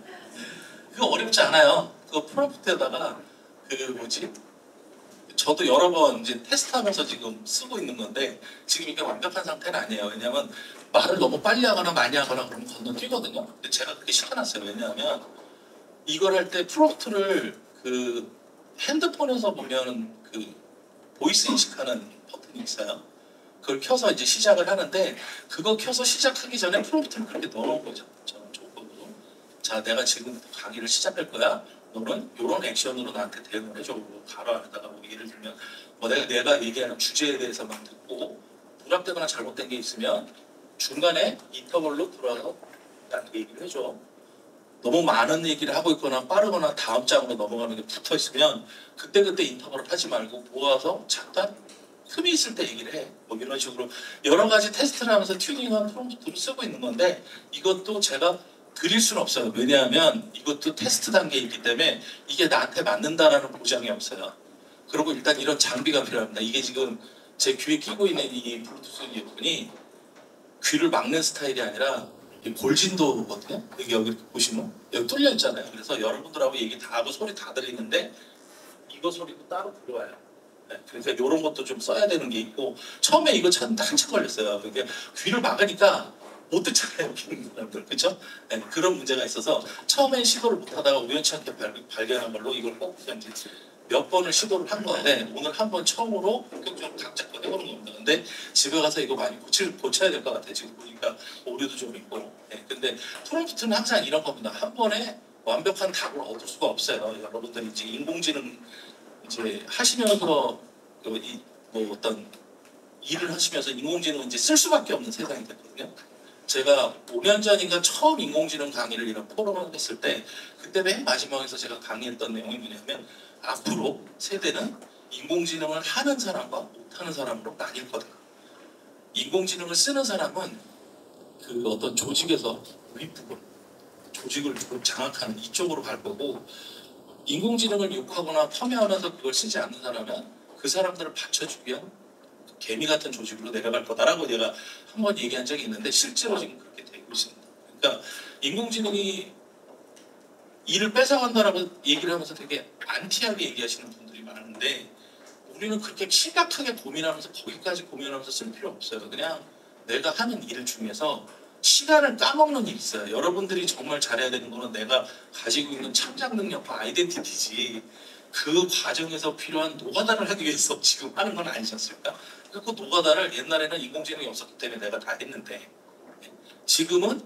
그거 어렵지 않아요. 그 프롬프트에다가 그 뭐지? 저도 여러 번 이제 테스트하면서 지금 쓰고 있는 건데 지금 이게 완벽한 상태는 아니에요. 왜냐하면 말을 너무 빨리 하거나 많이 하거나 그러면 건너뛰거든요. 근데 제가 그렇게 시켜놨어요. 왜냐하면 이걸 할 때 프롬프트를 그 핸드폰에서 보면 그 보이스 인식하는 버튼이 있어요. 그걸 켜서 이제 시작을 하는데 그거 켜서 시작하기 전에 프롬프트를 그렇게 넣어놓은 거죠. 저는 조건으로. 자, 내가 지금 강의를 시작할 거야. 너는 이런 액션으로 나한테 대응을 해줘. 뭐 가로 안에다가 뭐 예를 들면 뭐 내가 얘기하는 주제에 대해서만 듣고 부합되거나 잘못된 게 있으면 중간에 인터벌로 들어와서 나한테 얘기를 해줘. 너무 많은 얘기를 하고 있거나 빠르거나 다음 장으로 넘어가는 게 붙어 있으면 그때그때 인터벌을 하지 말고 모아서 잠깐 틈이 있을 때 얘기를 해. 뭐 이런 식으로 여러 가지 테스트를 하면서 튜닝한 프롬프트를 쓰고 있는 건데 이것도 제가 드릴 수는 없어요. 왜냐하면 이것도 테스트 단계에 있기 때문에 이게 나한테 맞는다라는 보장이 없어요. 그리고 일단 이런 장비가 필요합니다. 이게 지금 제 귀에 끼고 있는 이 블루투스 이어폰이 귀를 막는 스타일이 아니라 골진도거든요. 여기 이렇게 보시면 여기 뚫려 있잖아요. 그래서 여러분들하고 얘기 다 하고 소리 다 들리는데 이거 소리도 따로 들어와요. 네, 그러니까 이런 것도 좀 써야 되는 게 있고 처음에 이거 찾는데 한참 걸렸어요. 그러니까 귀를 막으니까 못 듣잖아요. 여기 있는 사람들. 그렇죠? 네, 그런 문제가 있어서 처음엔 시도를 못하다가 우연치 않게 발견한 걸로 이걸 꼭 이제 몇 번을 시도를 한 건데 오늘 한 번 처음으로 본격적으로 각 잡고 해보는 겁니다. 근데 집에 가서 이거 많이 고쳐야 될 것 같아요. 지금 보니까 오류도 좀 있고. 네, 근데 프롬프트는 항상 이런 겁니다. 한 번에 완벽한 답을 얻을 수가 없어요. 여러분들 이제 인공지능 이제 하시면서 뭐 어떤 일을 하시면서 인공지능을 이제 쓸 수밖에 없는 세상이 됐거든요. 제가 5년 전인가 처음 인공지능 강의를 이런 포럼을 했을 때 그때 맨 마지막에서 제가 강의했던 내용이 뭐냐면 앞으로 세대는 인공지능을 하는 사람과 못하는 사람으로 나뉠 거다. 인공지능을 쓰는 사람은 그 어떤 조직에서 윗부분, 조직을 조금 장악하는 이쪽으로 갈 거고 인공지능을 욕하거나 폄훼하면서 그걸 쓰지 않는 사람은 그 사람들을 받쳐주기 위한 개미 같은 조직으로 내려갈 거다라고 내가 한번 얘기한 적이 있는데 실제로 지금 그렇게 되고 있습니다. 그러니까 인공지능이 일을 뺏어간다라고 얘기를 하면서 되게 안티하게 얘기하시는 분들이 많은데 우리는 그렇게 심각하게 고민하면서 거기까지 고민하면서 쓸 필요 없어요. 그냥 내가 하는 일 중에서 시간을 까먹는 일이 있어요. 여러분들이 정말 잘해야 되는 거는 내가 가지고 있는 창작 능력과 아이덴티티지 그 과정에서 필요한 노가다를 하기 위해서 지금 하는 건 아니지 않습니까? 그 노가다를 옛날에는 인공지능이 없었기 때문에 내가 다 했는데 지금은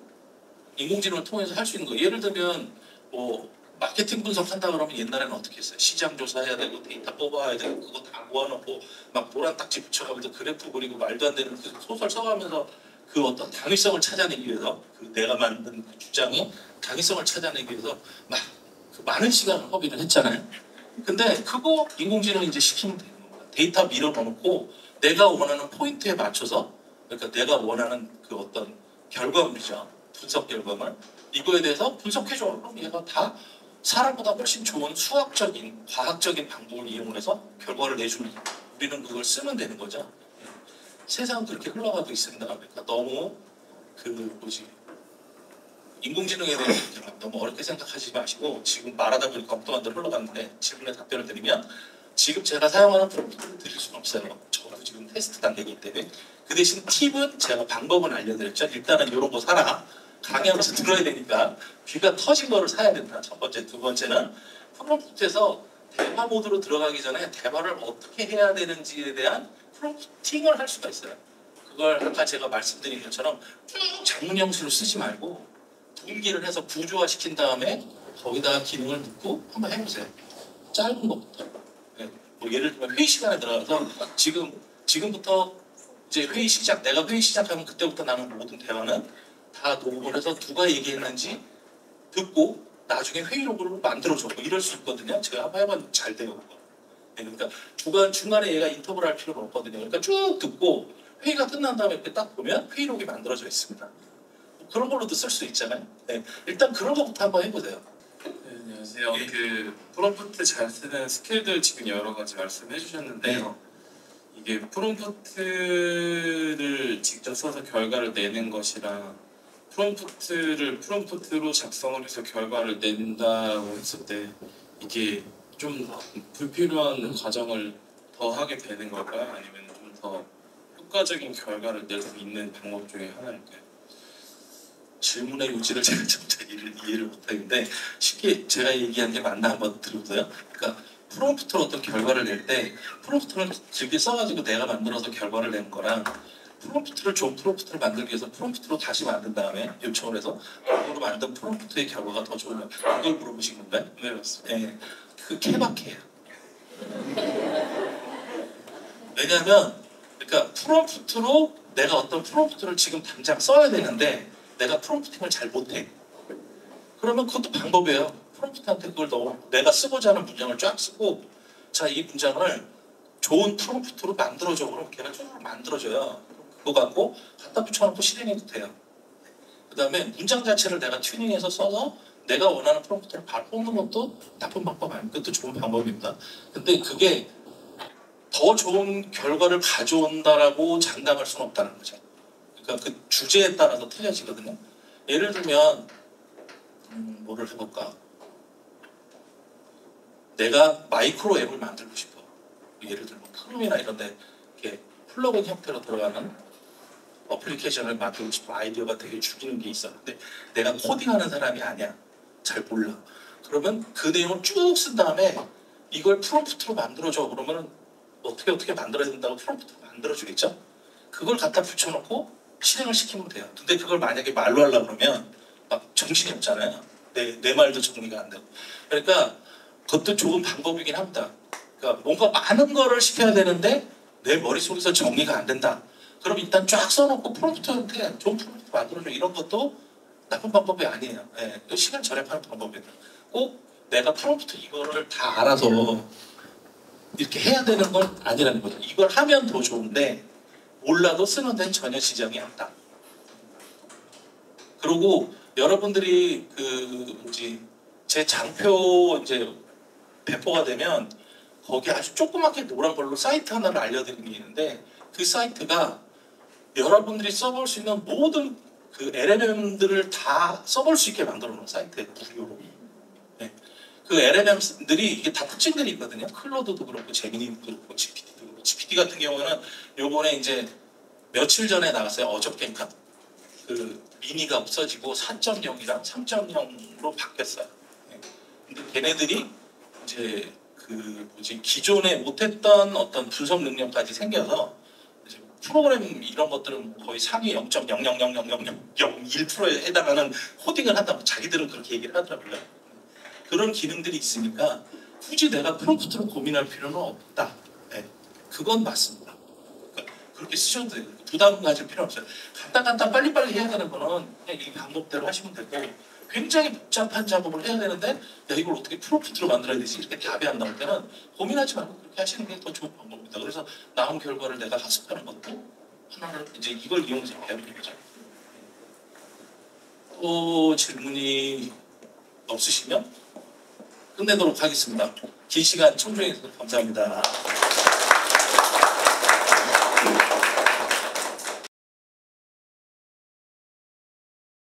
인공지능을 통해서 할 수 있는 거예요. 예를 들면 뭐 마케팅 분석한다 그러면 옛날에는 어떻게 했어요? 시장 조사해야 되고 데이터 뽑아야 되고 그거 다 모아놓고 막 노란 딱지 붙여가면서 그래프 그리고 말도 안 되는 그 소설 써가면서 그 어떤 당위성을 찾아내기 위해서 그 내가 만든 그 주장이 당위성을 찾아내기 위해서 막 그 많은 시간을 허비를 했잖아요. 근데 그거 인공지능이 이제 시키면 되는 겁니다. 데이터 밀어 넣어놓고 내가 원하는 포인트에 맞춰서 그러니까 내가 원하는 그 어떤 결과물이죠. 분석 결과물 이거에 대해서 분석해줘. 그럼 얘가 다 사람보다 훨씬 좋은 수학적인 과학적인 방법을 이용해서 결과를 내주는 거예요. 우리는 그걸 쓰면 되는 거죠. 세상은 그렇게 흘러가고 있습니다. 그러니까 너무 그 뭐지 인공지능에 대해서 너무 어렵게 생각하지 마시고 지금 말하다 보니까 엉뚱한 데로 흘러갔는데 질문에 답변을 드리면 지금 제가 사용하는 프롬프트를 드릴 수는 없어요. 저도 지금 테스트 단계이기 때문에 그 대신 팁은 제가 방법은 알려드렸죠. 일단은 이런 거 사라. 강의하면서 들어야 되니까 귀가 터진 거를 사야 된다. 첫 번째. 두 번째는 프롬프트에서 대화 모드로 들어가기 전에 대화를 어떻게 해야 되는지에 대한 프롬프팅을 할 수가 있어요. 그걸 아까 제가 말씀드린 것처럼 쭉 장문 형식으로 쓰지 말고 동기를 해서 구조화시킨 다음에 거기다가 기능을 넣고 한번 해보세요. 짧은 것부터. 네. 뭐 예를 들면 회의 시간에 들어가서 지금부터 이제 회의 시작, 내가 회의 시작하면 그때부터 나는 모든 대화는 다 녹음을 해서 누가 얘기했는지 듣고 나중에 회의록으로 만들어줘. 뭐 이럴 수 있거든요. 제가 한번 해봤는데 잘 돼요. 네, 그러니까 중간에 얘가 인터벌 할 필요가 없거든요. 그러니까 쭉 듣고 회의가 끝난 다음에 이렇게 딱 보면 회의록이 만들어져 있습니다. 그런 걸로도 쓸 수 있잖아요. 네, 일단 그런 것부터 한번 해보세요. 네, 안녕하세요. 그 프롬프트 잘 쓰는 스킬들 지금 여러 가지 말씀해 주셨는데요. 이게 프롬프트를 직접 써서 결과를 내는 것이랑 프롬프트로 작성을 해서 결과를 낸다고 했을 때 이게 좀 불필요한 과정을 더 하게 되는 걸까요? 아니면 좀 더 효과적인 결과를 낼 수 있는 방법 중에 하나일까요? 질문의 요지를 제가 좀 잘 이해를 못하는데 쉽게 제가 얘기한 게 맞나 한번 들어보세요. 그러니까 프롬프트로 어떤 결과를 낼 때 프롬프트를 길게 써가지고 내가 만들어서 결과를 내는 거랑 좋은 프롬프트를 만들기 위해서 프롬프트로 다시 만든 다음에 요청을 해서 그걸로 만든 프롬프트의 결과가 더 좋으면 그걸 물어보신 건가요? 네, 맞습니다. 네, 그 케바케예요. 왜냐하면 그러니까 프롬프트로 내가 어떤 프롬프트를 지금 당장 써야 되는데 내가 프롬프팅을 잘 못해. 그러면 그것도 방법이에요. 프롬프트한테 그걸 내가 쓰고자 하는 문장을 쫙 쓰고 자, 이 문장을 좋은 프롬프트로 만들어줘. 그럼 걔가 쭉 만들어줘요. 그거 갖고 갖다 붙여놓고 실행해도 돼요. 그 다음에 문장 자체를 내가 튜닝해서 써서 내가 원하는 프롬프트를 바로 뽑는 것도 나쁜 방법 아니에요. 그것도 좋은 방법입니다. 근데 그게 더 좋은 결과를 가져온다라고 장담할 수는 없다는 거죠. 그러니까 그 주제에 따라서 틀려지거든요. 예를 들면 뭐를 해볼까? 내가 마이크로 앱을 만들고 싶어. 예를 들면 크롬이나 이런 데 이렇게 플러그인 형태로 들어가는 어플리케이션을 만들고 싶어. 아이디어가 되게 죽이는 게 있었는데 내가 코딩하는 사람이 아니야. 잘 몰라. 그러면 그 내용을 쭉 쓴 다음에 이걸 프롬프트로 만들어줘. 그러면 어떻게 만들어야 된다고 프롬프트로 만들어주겠죠? 그걸 갖다 붙여놓고 실행을 시키면 돼요. 근데 그걸 만약에 말로 하려고 그러면 막 정신이 없잖아요. 내 말도 정리가 안 되고. 그러니까 그것도 좋은 방법이긴 합니다. 그러니까 뭔가 많은 거를 시켜야 되는데 내 머릿속에서 정리가 안 된다. 그럼 일단 쫙 써놓고 프롬프트한테 좋은 프롬프트 만들어줘. 이런 것도 나쁜 방법이 아니에요. 네, 시간 절약하는 방법이에요. 꼭 내가 프롬프트 이거를 다 알아서 이렇게 해야 되는 건 아니라는 거죠. 이걸 하면 더 좋은데 몰라도 쓰는 데는 전혀 지장이 없다. 그리고 여러분들이 제 장표 이제 배포가 되면 거기 아주 조그맣게 노란 걸로 사이트 하나를 알려드리는 게 있는데 그 사이트가 여러분들이 써볼 수 있는 모든 그 LLM들을 다 써볼 수 있게 만들어 놓은 사이트예요. 무료로. 네. 그 LLM들이 이게 다 특징들이 있거든요. 클로드도 그렇고 제미니도 그렇고 GPT도 그렇고 GPT 같은 경우는 요번에 이제 며칠 전에 나갔어요. 어저께인가? 그 미니가 없어지고 4.0이랑 3.0으로 바뀌었어요. 네. 근데 걔네들이 이제 그 기존에 못했던 어떤 분석 능력까지 생겨서 이제 프로그램 이런 것들은 거의 상위 0.0000001%에 해당하는 코딩을 한다고 자기들은 그렇게 얘기를 하더라고요. 그런 기능들이 있으니까 굳이 내가 프롬프트로 고민할 필요는 없다. 네, 그건 맞습니다. 그러니까 그렇게 쓰셔도 돼요. 부담 가질 필요 없어요. 간단 빨리빨리 해야 되는 거는 그냥 이 방법대로 하시면 되고 굉장히 복잡한 작업을 해야 되는데 야 이걸 어떻게 프롬프트로 만들어야 되지? 이렇게 답이 안 나올 때는 고민하지 말고 그렇게 하시는 게 더 좋은 방법입니다. 그래서 나온 결과를 내가 학습하는 것도 하나를 이제 이걸 이용해서 배우는 거죠. 또 질문이 없으시면 끝내도록 하겠습니다. 긴 시간 청중해 주셔서 감사합니다.